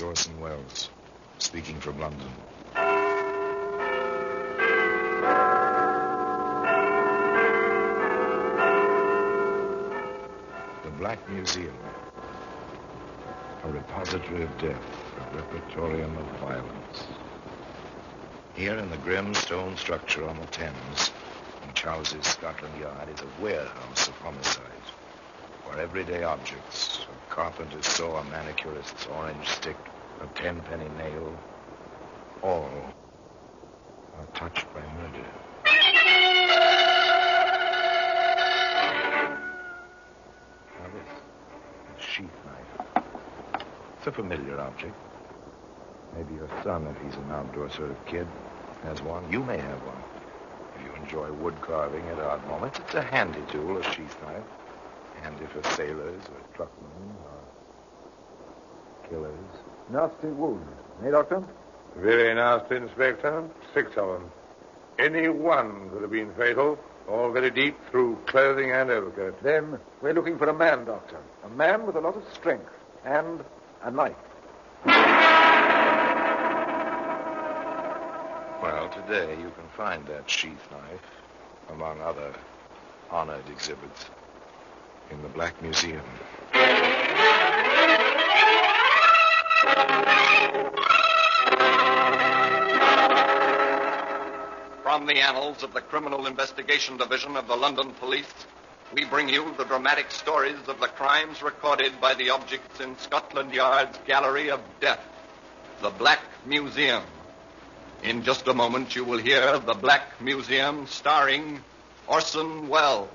Orson Welles, speaking from London. The Black Museum, a repository of death, a repertorium of violence. Here in the grim stone structure on the Thames, which houses Scotland Yard, is a warehouse of homicide, where everyday objects, a carpenter's saw, a manicurist's orange stick, a 10-penny nail, all are touched by murder. Now this sheath knife. It's a familiar object. Maybe your son, if he's an outdoor sort of kid, has one. You may have one. If you enjoy wood carving at odd moments, it's a handy tool, a sheath knife. Handy for sailors or truckmen or killers. Nasty wound. Eh, Doctor? Very nasty, Inspector. 6 of them. Any one could have been fatal. All very deep through clothing and overcoat. Then we're looking for a man, Doctor. A man with a lot of strength and a knife. Well, today you can find that sheath knife, among other honored exhibits, in the Black Museum. From the annals of the Criminal Investigation Division of the London Police, we bring you the dramatic stories of the crimes recorded by the objects in Scotland Yard's Gallery of Death, the Black Museum. In just a moment, you will hear The Black Museum starring Orson Welles.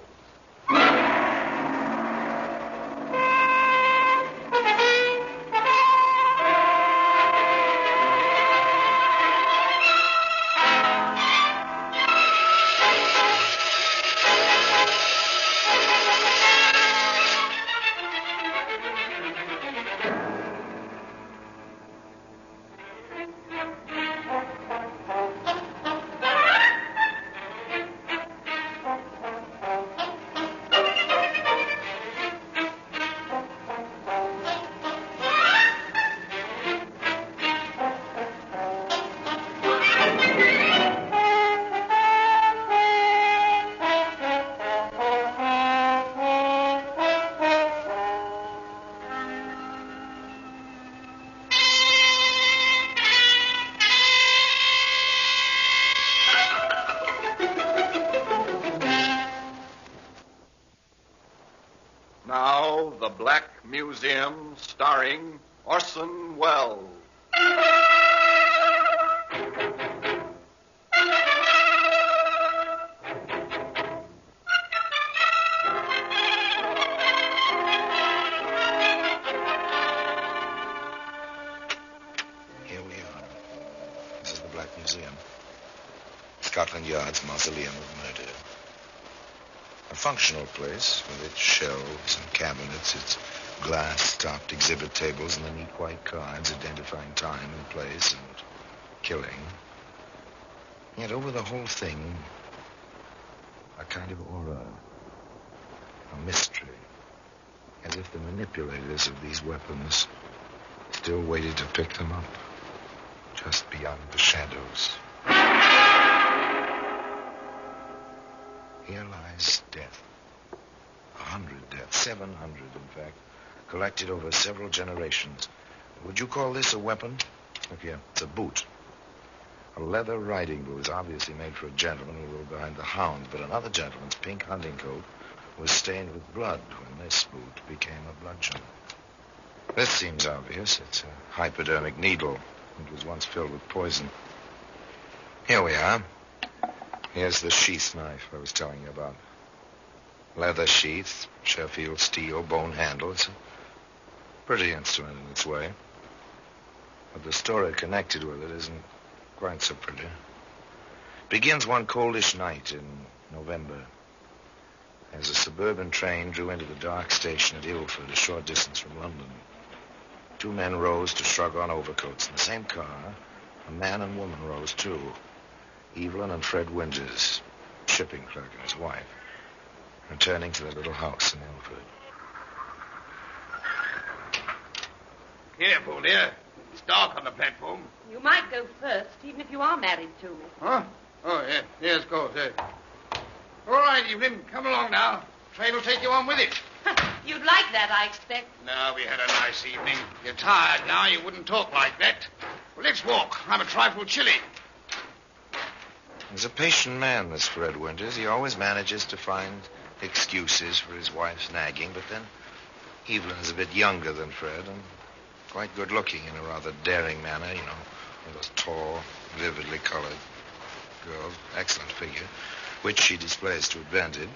Now, The Black Museum, starring Orson Welles. Here we are. This is the Black Museum. Scotland Yard's mausoleum of murder. A functional place with its shelves and cabinets, its glass-topped exhibit tables, and the neat white cards identifying time and place and killing. Yet over the whole thing, a kind of aura, a mystery, as if the manipulators of these weapons still waited to pick them up, just beyond the shadows. Here lies death. 100 deaths, 700 in fact, collected over several generations. Would you call this a weapon? Look here, it's a boot. A leather riding boot is obviously made for a gentleman who rode behind the hounds, but another gentleman's pink hunting coat was stained with blood when this boot became a bludgeon. This seems obvious. It's a hypodermic needle. It was once filled with poison. Here we are. Here's the sheath knife I was telling you about. Leather sheath, Sheffield steel, bone handle. It's a pretty instrument in its way. But the story connected with it isn't quite so pretty. It begins one coldish night in November, as a suburban train drew into the dark station at Ilford, a short distance from London. 2 men rose to shrug on overcoats. In the same car, a man and woman rose too. Evelyn and Fred Winters, shipping clerk and his wife, returning to their little house in Ilford. Careful, dear. dark on the platform. You might go first, even if you are married to me. Huh? Oh, yeah. Yes, of course, yes. All right, Evelyn, come along now. Train will take you on with it. You'd like that, I expect. No, we had a nice evening. You're tired now. You wouldn't talk like that. Well, let's walk. I'm a trifle chilly. He's a patient man, this Fred Winters. He always manages to find excuses for his wife's nagging, but then Evelyn is a bit younger than Fred and quite good-looking in a rather daring manner, you know. One of those tall, vividly colored girls, excellent figure, which she displays to advantage.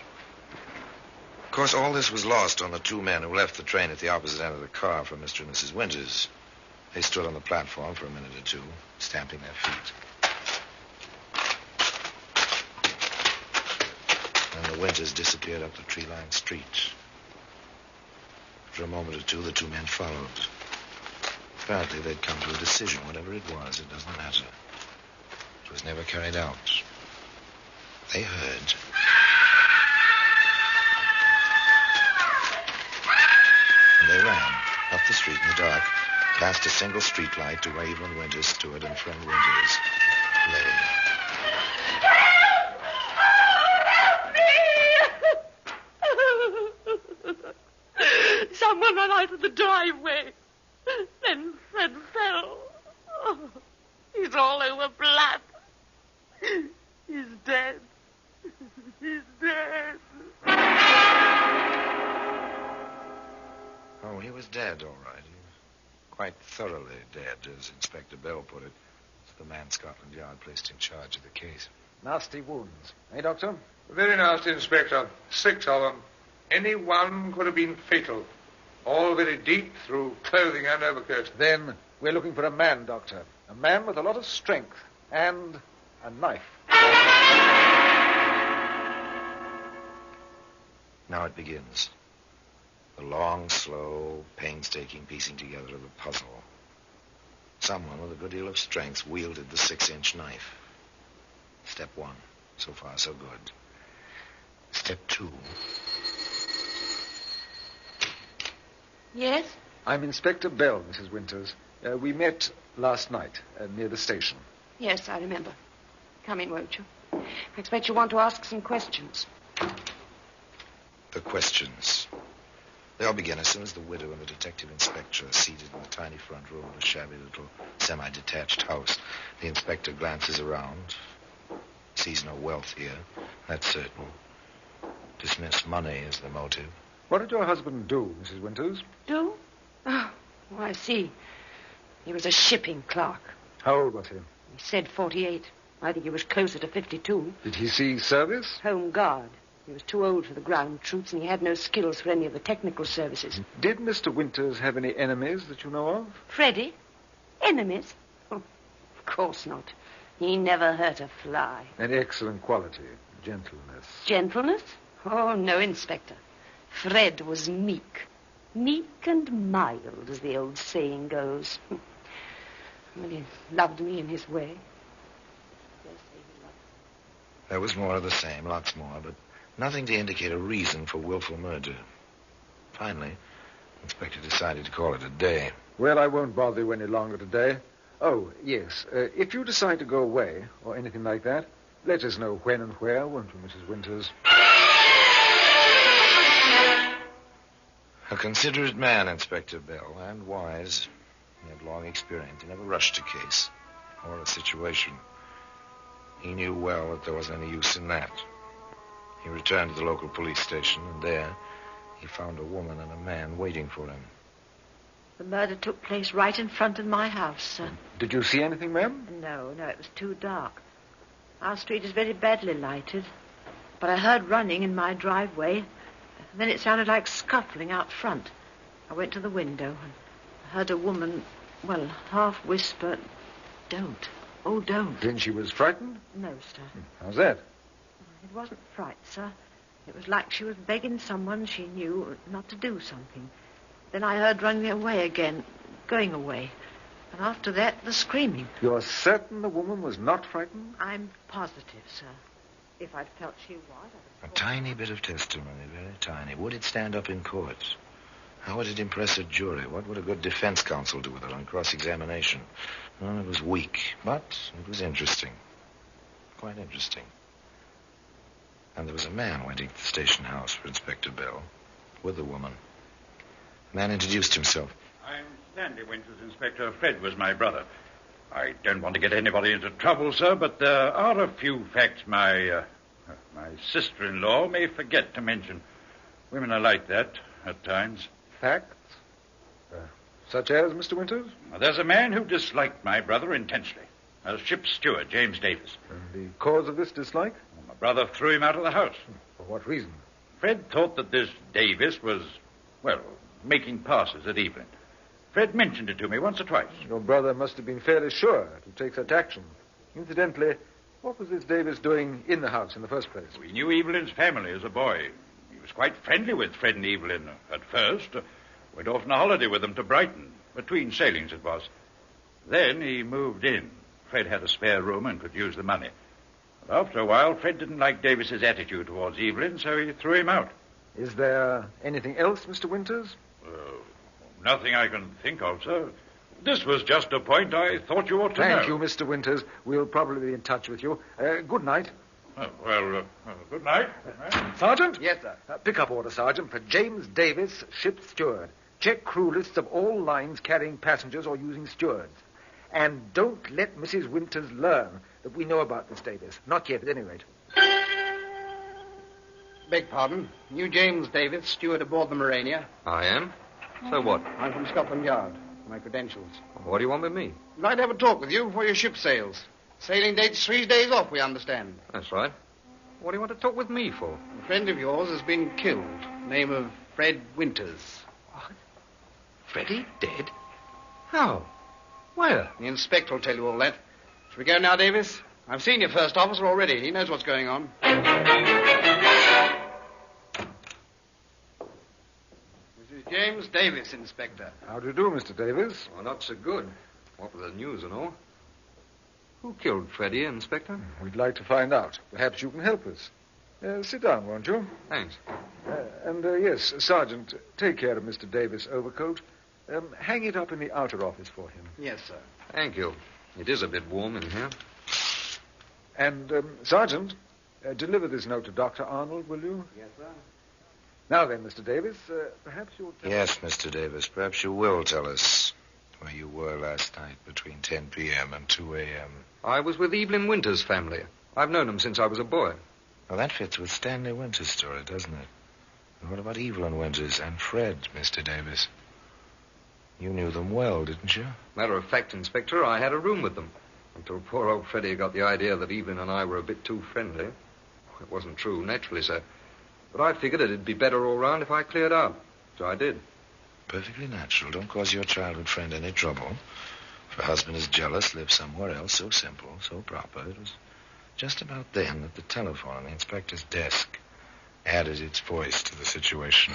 Of course, all this was lost on the two men who left the train at the opposite end of the car from Mr. and Mrs. Winters. They stood on the platform for a minute or two, stamping their feet. And the Winters disappeared up the tree-lined street. For a moment or two, the two men followed. Apparently, they'd come to a decision. Whatever it was, it doesn't matter. It was never carried out. They heard. And they ran up the street in the dark, past a single streetlight to where Evelyn Winters stood and Fred Winters lay. Someone ran out of the driveway. Then Fred fell. Oh, he's all over blood. He's dead. He's dead. Oh, he was dead, all right. He was quite thoroughly dead, as Inspector Bell put it. It's the man Scotland Yard placed in charge of the case. Nasty wounds. Eh, Doctor? Very nasty, Inspector. 6 of them. Any one could have been fatal. All very deep through clothing and overcoat. Then we're looking for a man, Doctor. A man with a lot of strength and a knife. Now it begins. The long, slow, painstaking piecing together of the puzzle. Someone with a good deal of strength wielded the 6-inch knife. Step 1. So far, so good. Step 2. Yes? I'm Inspector Bell, Mrs. Winters. We met last night near the station. Yes, I remember. Come in, won't you? I expect you want to ask some questions. The questions. They all begin as soon as the widow and the detective inspector are seated in the tiny front room of a shabby little semi-detached house. The inspector glances around, sees no wealth here, that's certain. Dismiss money as the motive. What did your husband do, Mrs. Winters? Do? Oh, I see. He was a shipping clerk. How old was he? He said 48. I think he was closer to 52. Did he see service? Home guard. He was too old for the ground troops, and he had no skills for any of the technical services. Did Mr. Winters have any enemies that you know of? Freddie? Enemies? Oh, of course not. He never hurt a fly. An excellent quality. Gentleness. Gentleness? Oh, no, Inspector. Fred was meek. Meek and mild, as the old saying goes. Well, he loved me in his way. There was more of the same, lots more, but nothing to indicate a reason for willful murder. Finally, the inspector decided to call it a day. Well, I won't bother you any longer today. Oh, yes. If you decide to go away, or anything like that, let us know when and where, won't you, Mrs. Winters? A considerate man, Inspector Bell, and wise. He had long experience. He never rushed a case or a situation. He knew well that there wasn't any use in that. He returned to the local police station, and there he found a woman and a man waiting for him. The murder took place right in front of my house, sir. Did you see anything, ma'am? No, it was too dark. Our street is very badly lighted. But I heard running in my driveway. Then it sounded like scuffling out front. I went to the window and heard a woman, well, half whisper, "Don't. Oh, don't." Then she was frightened? No, sir. How's that? It wasn't fright, sir. It was like she was begging someone she knew not to do something. Then I heard running away again, going away. And after that, the screaming. You're certain the woman was not frightened? I'm positive, sir. If I'd felt she was, A tiny bit of testimony, very tiny. Would it stand up in court? How would it impress a jury? What would a good defense counsel do with it on cross-examination? Well, it was weak, but it was interesting. Quite interesting. And there was a man waiting at the station house for Inspector Bell with a woman. The man introduced himself. I'm Stanley Winters, Inspector. Fred was my brother. I don't want to get anybody into trouble, sir, but there are a few facts my sister-in-law may forget to mention. Women are like that at times. Facts? Such as, Mr. Winters? There's a man who disliked my brother intensely. A ship's steward, James Davis. And the cause of this dislike? My brother threw him out of the house. For what reason? Fred thought that this Davis was, making passes at Evelyn. Fred mentioned it to me once or twice. Your brother must have been fairly sure to take such action. Incidentally, what was this Davis doing in the house in the first place? We knew Evelyn's family as a boy. He was quite friendly with Fred and Evelyn at first. Went off on a holiday with them to Brighton. Between sailings it was. Then he moved in. Fred had a spare room and could use the money. But after a while, Fred didn't like Davis's attitude towards Evelyn, so he threw him out. Is there anything else, Mr. Winters? Nothing I can think of, sir. This was just a point I thought you ought to know. Thank you, Mr. Winters. We'll probably be in touch with you. Good night. Good night. Sergeant? Yes, sir. Pick up order, Sergeant, for James Davis, ship's steward. Check crew lists of all lines carrying passengers or using stewards. And don't let Mrs. Winters learn that we know about this Davis. Not yet, at any rate. Beg pardon. You James Davis, steward aboard the Morania? I am. So what? I'm from Scotland Yard. My credentials. What do you want with me? I'd like to have a talk with you before your ship sails. Sailing date's 3 days off, we understand. That's right. What do you want to talk with me for? A friend of yours has been killed. Name of Fred Winters. What? Freddie dead? How? Where? The inspector will tell you all that. Shall we go now, Davis? I've seen your first officer already. He knows what's going on. This is James Davis, Inspector. How do you do, Mr. Davis? Well, not so good. What with the news and all. Who killed Freddie, Inspector? We'd like to find out. Perhaps you can help us. Sit down, won't you? Thanks. Yes, Sergeant, take care of Mr. Davis' overcoat. Hang it up in the outer office for him. Yes, sir. Thank you. It is a bit warm in here. And, Sergeant, deliver this note to Dr. Arnold, will you? Yes, sir. Now then, Mr. Davis, perhaps you'll tell Yes, Mr. Davis, perhaps you will tell us where you were last night between 10 p.m. and 2 a.m. I was with Evelyn Winters' family. I've known them since I was a boy. Well, that fits with Stanley Winters' story, doesn't it? And what about Evelyn Winters and Fred, Mr. Davis? You knew them well, didn't you? Matter of fact, Inspector, I had a room with them. Until poor old Freddie got the idea that Evelyn and I were a bit too friendly. It wasn't true, naturally, sir. But I figured it'd be better all round if I cleared out. So I did. Perfectly natural. Don't cause your childhood friend any trouble. If her husband is jealous, live somewhere else. So simple, so proper. It was just about then that the telephone on the inspector's desk added its voice to the situation.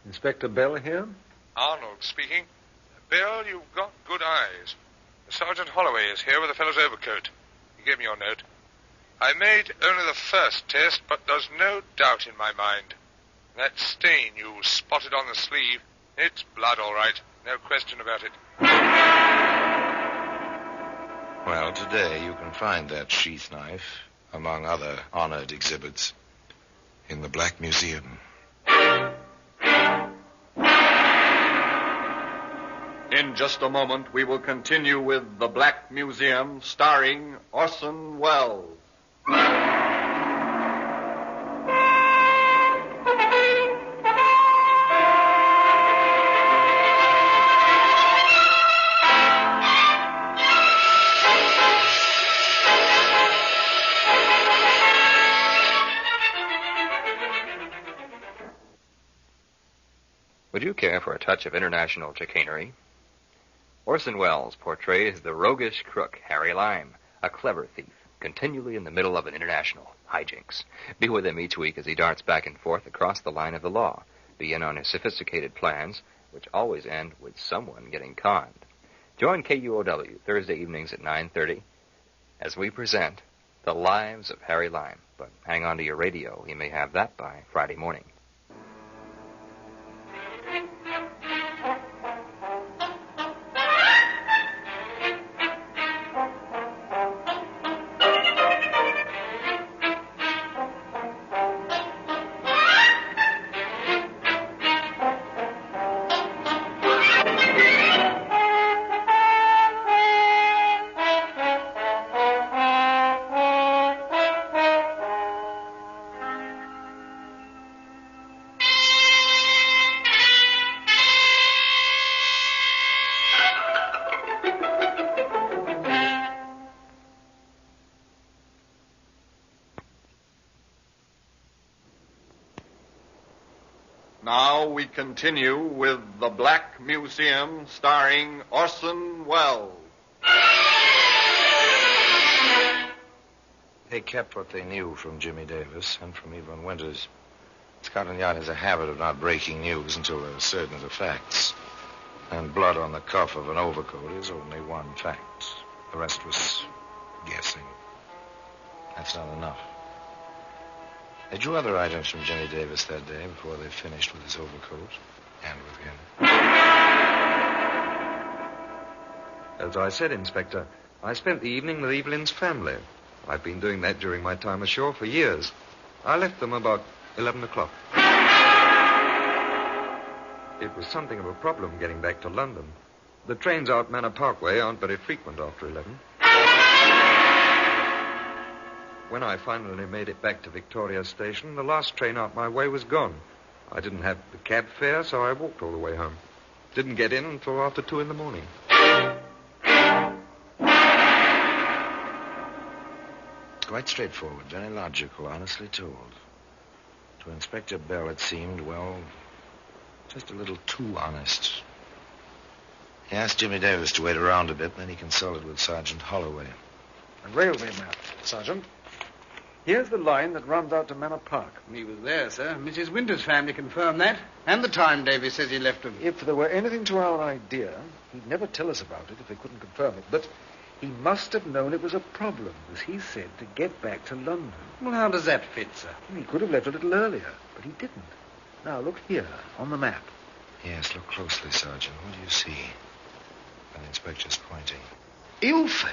Inspector Bell here? Arnold speaking. Bill, you've got good eyes. Sergeant Holloway is here with a fellow's overcoat. He gave me your note. I made only the first test, but there's no doubt in my mind. That stain you spotted on the sleeve, it's blood, all right. No question about it. Well, today you can find that sheath knife, among other honored exhibits, in the Black Museum. In just a moment, we will continue with The Black Museum, starring Orson Welles. Would you care for a touch of international chicanery? Orson Welles portrays the roguish crook Harry Lime, a clever thief, continually in the middle of an international hijinks. Be with him each week as he darts back and forth across the line of the law. Be in on his sophisticated plans, which always end with someone getting conned. Join KUOW Thursday evenings at 9:30 as we present The Lives of Harry Lime. But hang on to your radio. He may have that by Friday morning. Now we continue with The Black Museum, starring Orson Welles. They kept what they knew from Jimmy Davis and from Evelyn Winters. Scotland Yard has a habit of not breaking news until they're certain of the facts. And blood on the cuff of an overcoat is only one fact. The rest was guessing. That's not enough. They drew other items from Jimmy Davis that day before they finished with his overcoat and with him. As I said, Inspector, I spent the evening with Evelyn's family. I've been doing that during my time ashore for years. I left them about 11 o'clock. It was something of a problem getting back to London. The trains out Manor Parkway aren't very frequent after 11. When I finally made it back to Victoria Station, the last train out my way was gone. I didn't have the cab fare, so I walked all the way home. Didn't get in until after 2 in the morning. Quite straightforward, very logical, honestly told. To Inspector Bell, it seemed, well, just a little too honest. He asked Jimmy Davis to wait around a bit, then he consulted with Sergeant Holloway. A railway map, Sergeant. Here's the line that runs out to Manor Park. He was there, sir. Mrs. Winter's family confirmed that. And the time Davies says he left them. If there were anything to our idea, he'd never tell us about it if they couldn't confirm it. But he must have known it was a problem, as he said, to get back to London. Well, how does that fit, sir? He could have left a little earlier, but he didn't. Now, look here, on the map. Yes, look closely, Sergeant. What do you see? The inspector's pointing. Ilford.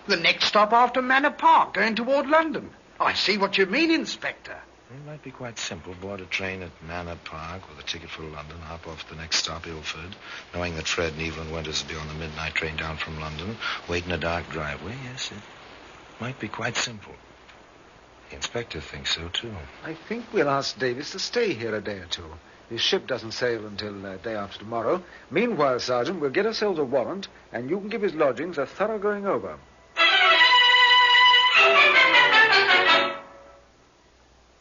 The next stop after Manor Park, going toward London. I see what you mean, Inspector. It might be quite simple. Board a train at Manor Park with a ticket for London, hop off the next stop, Ilford, knowing that Fred and Evelyn Winters will be on the midnight train down from London, wait in a dark driveway. Yes, it might be quite simple. The inspector thinks so, too. I think we'll ask Davis to stay here a day or two. His ship doesn't sail until day after tomorrow. Meanwhile, Sergeant, we'll get ourselves a warrant, and you can give his lodgings a thorough going over.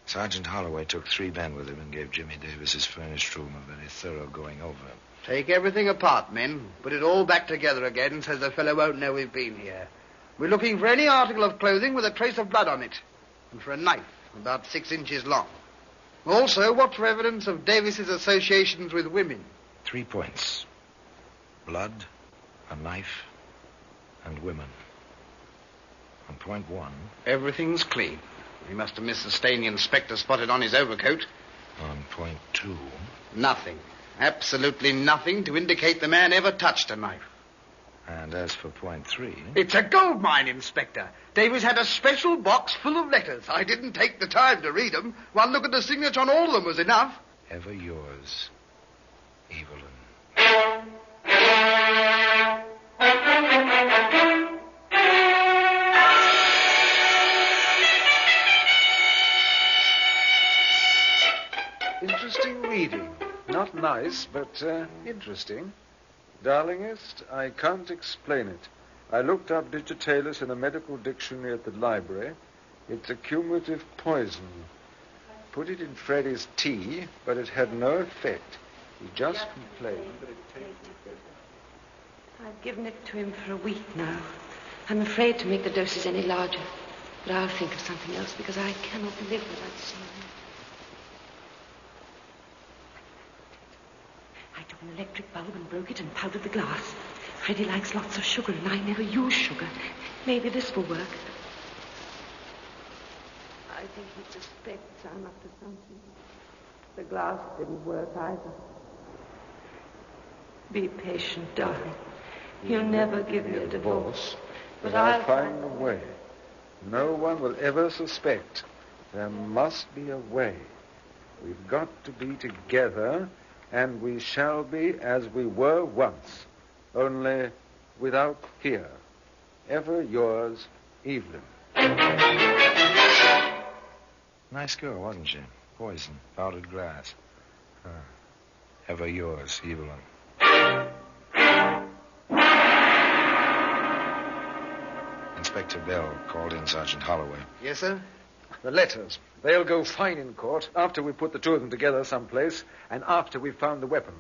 Sergeant Holloway took 3 men with him and gave Jimmy Davis his furnished room a very thorough going over. Take everything apart, men. Put it all back together again so the fellow won't know we've been here. We're looking for any article of clothing with a trace of blood on it. And for a knife about 6 inches long. Also, watch for evidence of Davis's associations with women. 3 points. Blood, a knife, and women. On point 1... everything's clean. He must have missed the stain the inspector spotted on his overcoat. On point 2... nothing. Absolutely nothing to indicate the man ever touched a knife. And as for point 3... it's a gold mine, Inspector. Davis had a special box full of letters. I didn't take the time to read them. One look at the signature on all of them was enough. Ever yours, Evelyn. Interesting reading. Not nice, but interesting. Darlingest, I can't explain it. I looked up digitalis in a medical dictionary at the library. It's a cumulative poison. Put it in Freddie's tea, but it had no effect. He just complained that it tasted. I've given it to him for a week now. I'm afraid to make the doses any larger. But I'll think of something else because I cannot live without seeing him. I took an electric bulb and broke it and powdered the glass. Freddie likes lots of sugar, and I never use sugar. Maybe this will work. I think he suspects I'm up to something. The glass didn't work either. Be patient, darling. He'll never give me a divorce. But I'll find a way. No one will ever suspect. There must be a way. We've got to be together, and we shall be as we were once. Only without fear. Ever yours, Evelyn. Nice girl, wasn't she? Poison, powdered glass. Ever yours, Evelyn. Inspector Bell called in Sergeant Holloway. Yes, sir? The letters. They'll go fine in court after we put the two of them together someplace and after we've found the weapon.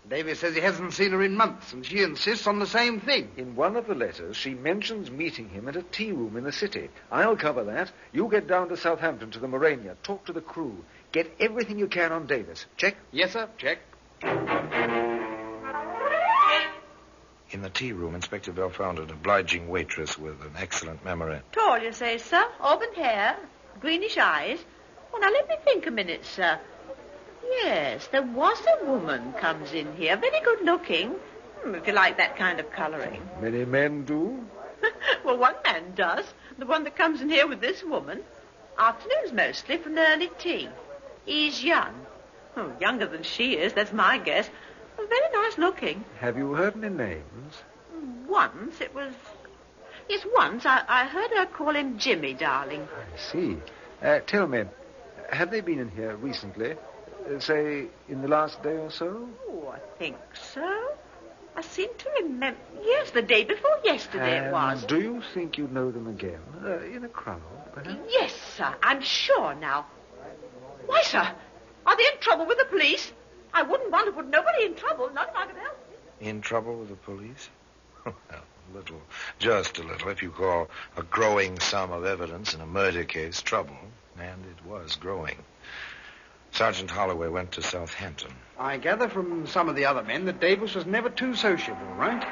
Davis says he hasn't seen her in months, and she insists on the same thing. In one of the letters, she mentions meeting him at a tea room in the city. I'll cover that. You get down to Southampton to the Morania. Talk to the crew. Get everything you can on Davis. Check? Yes, sir. Check. In the tea room, Inspector Bell found an obliging waitress with an excellent memory. Tall, you say, sir? Auburn hair? Greenish eyes? Oh, now let me think a minute, sir. Yes, there was a woman comes in here, very good looking, if you like that kind of colouring. Many men do. Well, one man does. The one that comes in here with this woman. Afternoons mostly for an early tea. He's young. Oh, younger than she is, that's my guess. Well, very nice looking. Have you heard any names? Once it was... Yes, once I heard her call him Jimmy, darling. I see. Tell me, have they been in here recently? Say, in the last day or so? Oh, I think so. I seem to remember... Yes, the day before yesterday it was. Do you think you'd know them again? In a crowd, perhaps? Yes, sir. I'm sure now. Why, sir? Are they in trouble with the police? I wouldn't want to put nobody in trouble, not if I could help it. In trouble with the police? Well, a little. Just a little. If you call a growing sum of evidence in a murder case trouble. And it was growing. Sergeant Holloway went to Southampton. I gather from some of the other men that Davis was never too sociable, right?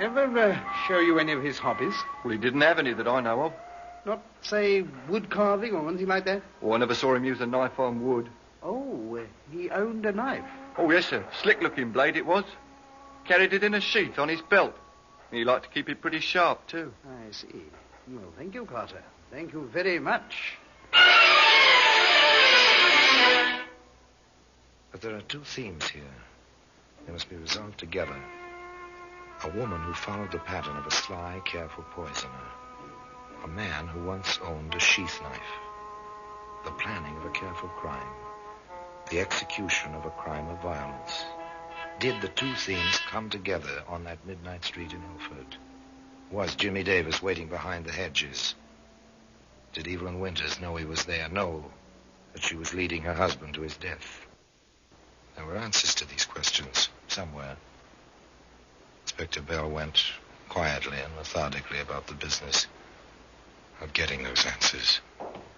Ever show you any of his hobbies? Well, he didn't have any that I know of. Not, say, wood carving or anything like that? Oh, I never saw him use a knife on wood. Oh, he owned a knife. Oh, yes, sir. Slick-looking blade it was. Carried it in a sheath on his belt. He liked to keep it pretty sharp, too. I see. Well, thank you, Carter. Thank you very much. But there are two themes here. They must be resolved together. A woman who followed the pattern of a sly, careful poisoner. A man who once owned a sheath knife. The planning of a careful crime. The execution of a crime of violence. Did the two themes come together on that midnight street in Ilford? Was Jimmy Davis waiting behind the hedges? Did Evelyn Winters know he was there? Know that she was leading her husband to his death? There were answers to these questions somewhere. Inspector Bell went quietly and methodically about the business of getting those answers.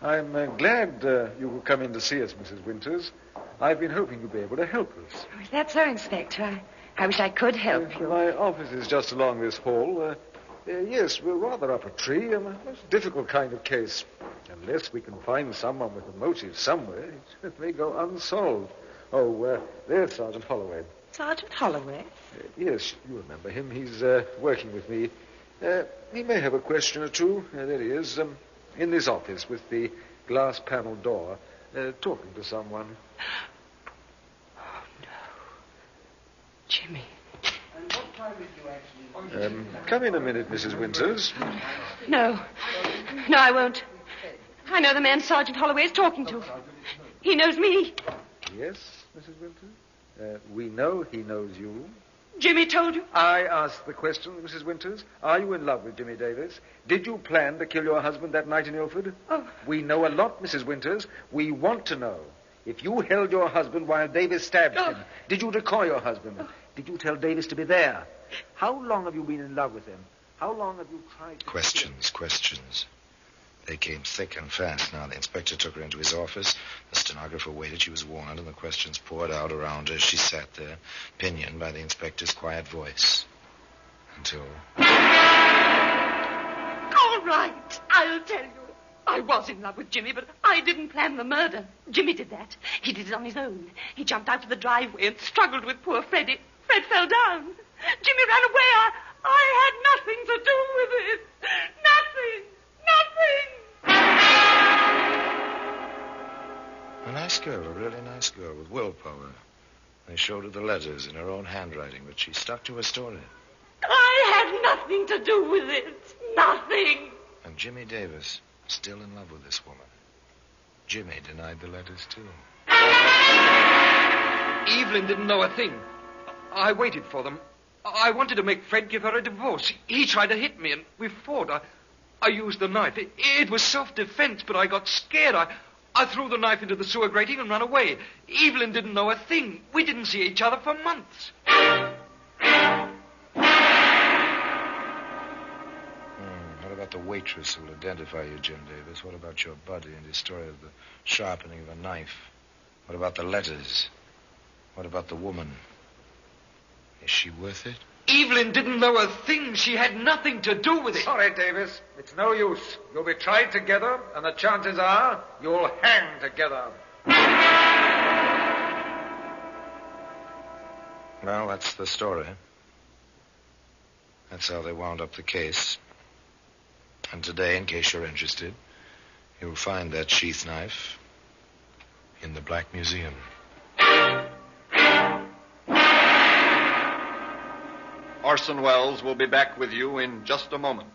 I'm glad you could come in to see us, Mrs. Winters. I've been hoping you'd be able to help us. Oh, is that so, Inspector? I wish I could help you. My office is just along this hall. Yes, we're rather up a tree. A most difficult kind of case. Unless we can find someone with a motive somewhere, it may go unsolved. Oh, there's Sergeant Holloway. Sergeant Holloway? Yes, you remember him. He's working with me. He may have a question or two. There he is, in this office with the glass panel door, talking to someone. Oh, no. Jimmy. And what time did you actually... Come in a minute, Mrs. Winters. No. No, I won't. I know the man Sergeant Holloway is talking to. He knows me. Yes, Mrs. Winters? We know he knows you. Jimmy told you? I asked the question, Mrs. Winters. Are you in love with Jimmy Davis? Did you plan to kill your husband that night in Ilford? Oh. We know a lot, Mrs. Winters. We want to know. If you held your husband while Davis stabbed him, did you decoy your husband? Did you tell Davis to be there? How long have you been in love with him? How long have you tried to... Questions. They came thick and fast. Now the inspector took her into his office. The stenographer waited. She was warned, and the questions poured out around her as she sat there, pinioned by the inspector's quiet voice. Until... All right, I'll tell you. I was in love with Jimmy, but I didn't plan the murder. Jimmy did that. He did it on his own. He jumped out of the driveway and struggled with poor Freddie. Fred fell down. Jimmy ran away. I had nothing to do with it. Nothing. A nice girl, a really nice girl with willpower. They showed her the letters in her own handwriting, but she stuck to her story. I had nothing to do with it. Nothing. And Jimmy Davis, still in love with this woman. Jimmy denied the letters, too. Evelyn didn't know a thing. I waited for them. I wanted to make Fred give her a divorce. He tried to hit me, and we fought. I used the knife. It was self-defense, but I got scared. I threw the knife into the sewer grating and ran away. Evelyn didn't know a thing. We didn't see each other for months. What about the waitress who will identify you, Jim Davis? What about your buddy and his story of the sharpening of a knife? What about the letters? What about the woman? Is she worth it? Evelyn didn't know a thing. She had nothing to do with it. Sorry, Davis. It's no use. You'll be tried together, and the chances are you'll hang together. Well, that's the story. That's how they wound up the case. And today, in case you're interested, you'll find that sheath knife in the Black Museum. Orson Welles will be back with you in just a moment.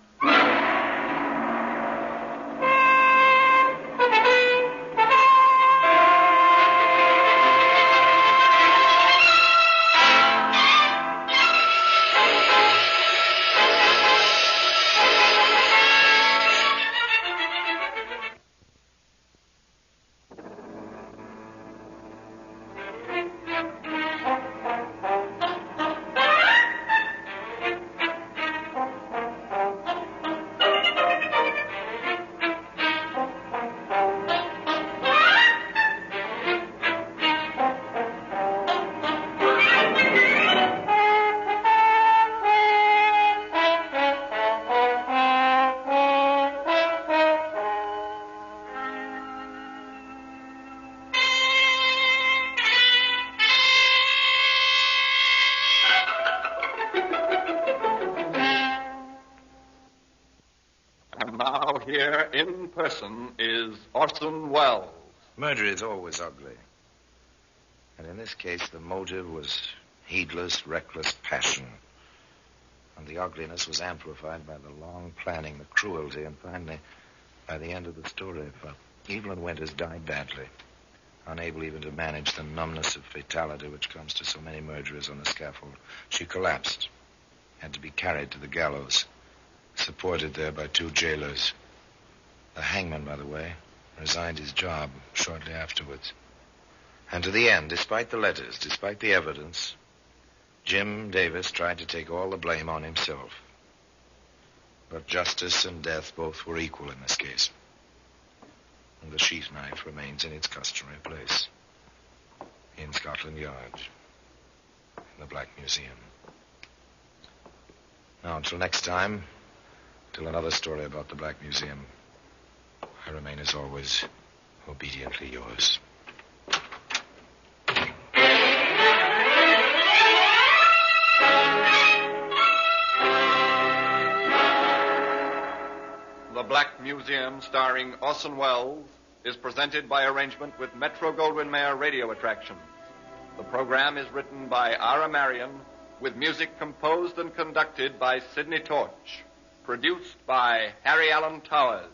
Now here in person is Orson Welles. Murder is always ugly. And in this case, the motive was heedless, reckless passion. And the ugliness was amplified by the long planning, the cruelty, and finally, by the end of the story. For Evelyn Winters died badly, unable even to manage the numbness of fatality which comes to so many murderers on the scaffold. She collapsed, had to be carried to the gallows, supported there by 2 jailers. The hangman, by the way, resigned his job shortly afterwards. And to the end, despite the letters, despite the evidence, Jim Davis tried to take all the blame on himself. But justice and death both were equal in this case. And the sheath knife remains in its customary place, in Scotland Yard, in the Black Museum. Now, until next time, till another story about the Black Museum, I remain, as always, obediently yours. The Black Museum, starring Orson Welles, is presented by arrangement with Metro-Goldwyn-Mayer Radio Attractions. The program is written by Ira Marion, with music composed and conducted by Sidney Torch. Produced by Harry Allen Towers.